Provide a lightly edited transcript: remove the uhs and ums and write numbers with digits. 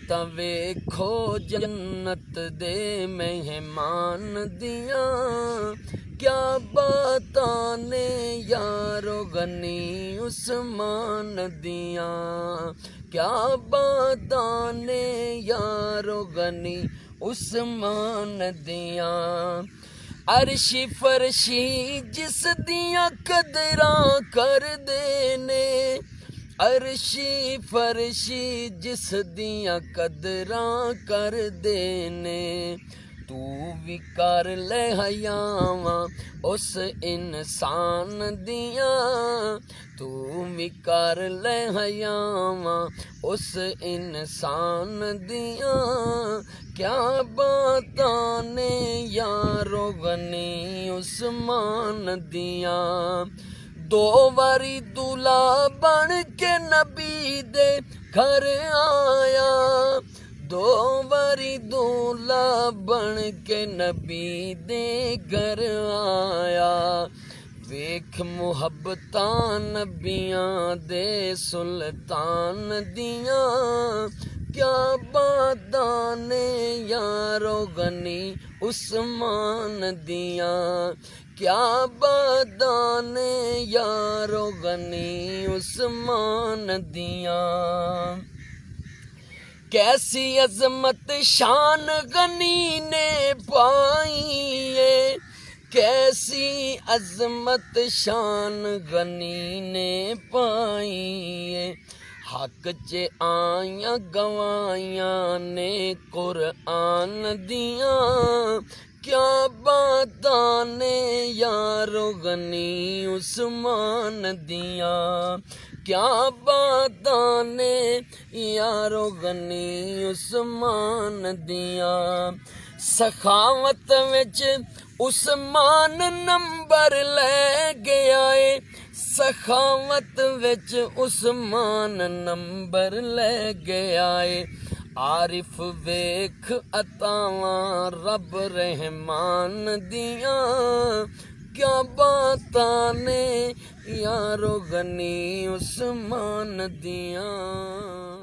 ਤਾਂ ਵੇਖੋ जन्नत दे मेहमान दियां क्या बातां ने यारो गनी उस्मान दियां क्या बातां ने यारो गनी उस्मान दियां अरशी फरशी जिस दियां कदरां करदे ने अरशी फरशी जिस दियां कदरां करदे ने तू भी कर ले हयावां उस इंसान दियां तू भी कर ले हयावां उस इंसान दियां क्या बातां ने यारो गनी उस्मान दियां दो बारी दूल्हा बन के नबी दे घर आया दो बारी दूल्हा बन के नबी दे घर आया वेख मुहब्बतां नबियां दे सुल्तान दियां क्या बातां ने यारो गनी उस्मान दियां क्या बातां ने यारो गनी उस्मान दियां कैसी अजमत शान गनी ने पाई है कैसी अजमत शान गनी ने पाई है हक च आया गवाइयां ने कुरआन दियां क्या बातां ने यारो गनी उस्मान दियां क्या बातां ने यारो गनी उस्मान दियां सखावत विच उस्मान नंबर ले गया है सखावत विच उस्मान नंबर ले गया है आरिफ वेख अतावां रब रहमान दियां क्या बातां ने यारो गनी उस्मान दियां।